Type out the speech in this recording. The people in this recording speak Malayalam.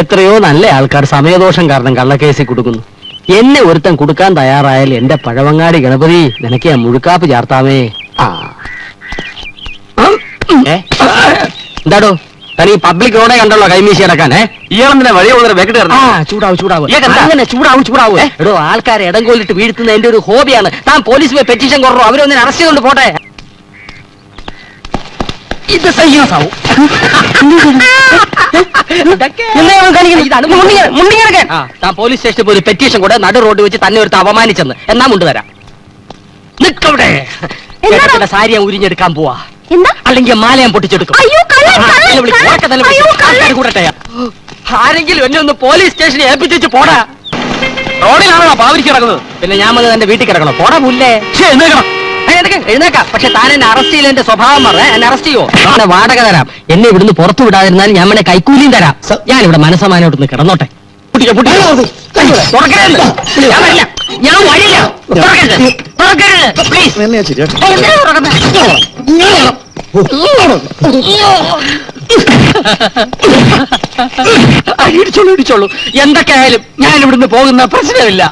എത്രയോ നല്ല ആൾക്കാർ സമയദോഷം കാരണം കള്ളക്കേസിൽ കൊടുക്കുന്നു. എന്നെ ഒരുത്തൻ കൊടുക്കാൻ തയ്യാറായാൽ എന്റെ പഴവങ്ങാടി ഗണപതി നിനക്ക് ഞാൻ മുഴുക്കാപ്പ് ചാർത്താമേ. എന്താടോ തനി പബ്ലിക് റോഡേ കണ്ടല്ലോ കൈമീശി അടക്കാൻ? ഇയാളെന്തിനാ വഴി അങ്ങനെ ചൂടാവും. എടോ ആൾക്കാരെ ഇടം കൊല്ലിട്ട് വീഴ്ത്തുന്ന എന്റെ ഒരു ഹോബിയാണ്. താൻ പോലീസ് പോയി പെറ്റീഷൻ കുറോ അവരൊന്നിനെ അറസ്റ്റ് ചെയ്തുകൊണ്ട് പോട്ടെ. ഇത് സയ്യാസാവും. താൻ പോലീസ് സ്റ്റേഷനിൽ പോയി പെറ്റീഷൻ കൂടെ നടു റോഡ് വെച്ച് തന്നെ ഒരുത്ത് അപമാനിച്ചെന്ന് എന്നാ മുണ്ടുതരാം. നിക്കവിടെ സാരി ഞാൻ ഉരിഞ്ഞെടുക്കാൻ പോവാ, അല്ലെങ്കിൽ മാല ഞാൻ പൊട്ടിച്ചെടുക്കും. ആരെങ്കിലും എന്നെ ഒന്ന് പോലീസ് സ്റ്റേഷനിൽ ഏൽപ്പിച്ചു പോടാ. റോഡിലാണോ പാവരിക്ക് കിടക്കുന്നത്? പിന്നെ ഞാൻ വന്ന് എന്റെ വീട്ടിൽ കിടക്കണോ? പോടാ പുല്ലേ. എഴുന്നേക്കാം. പക്ഷെ താൻ എന്നെ അറസ്റ്റ് ചെയ്യില്ല. എന്റെ സ്വഭാവം പറഞ്ഞ എന്നെ അറസ്റ്റ് ചെയ്യോ? ഞാൻ വാടക തരാം. എന്നെ ഇവിടുന്ന് പുറത്തു വിടാതിരുന്നാൽ ഞാൻ എന്നെ കൈക്കൂലിയും തരാം. ഞാൻ ഇവിടെ മനസ്സമാനോട്ടൊന്ന് കിടന്നോട്ടെ. ഞാൻ വഴിയില്ല. ഇടിച്ചോളൂ. എന്തൊക്കെ ആയാലും ഞാൻ ഇവിടുന്ന് പോകുന്ന പ്രശ്നമില്ല.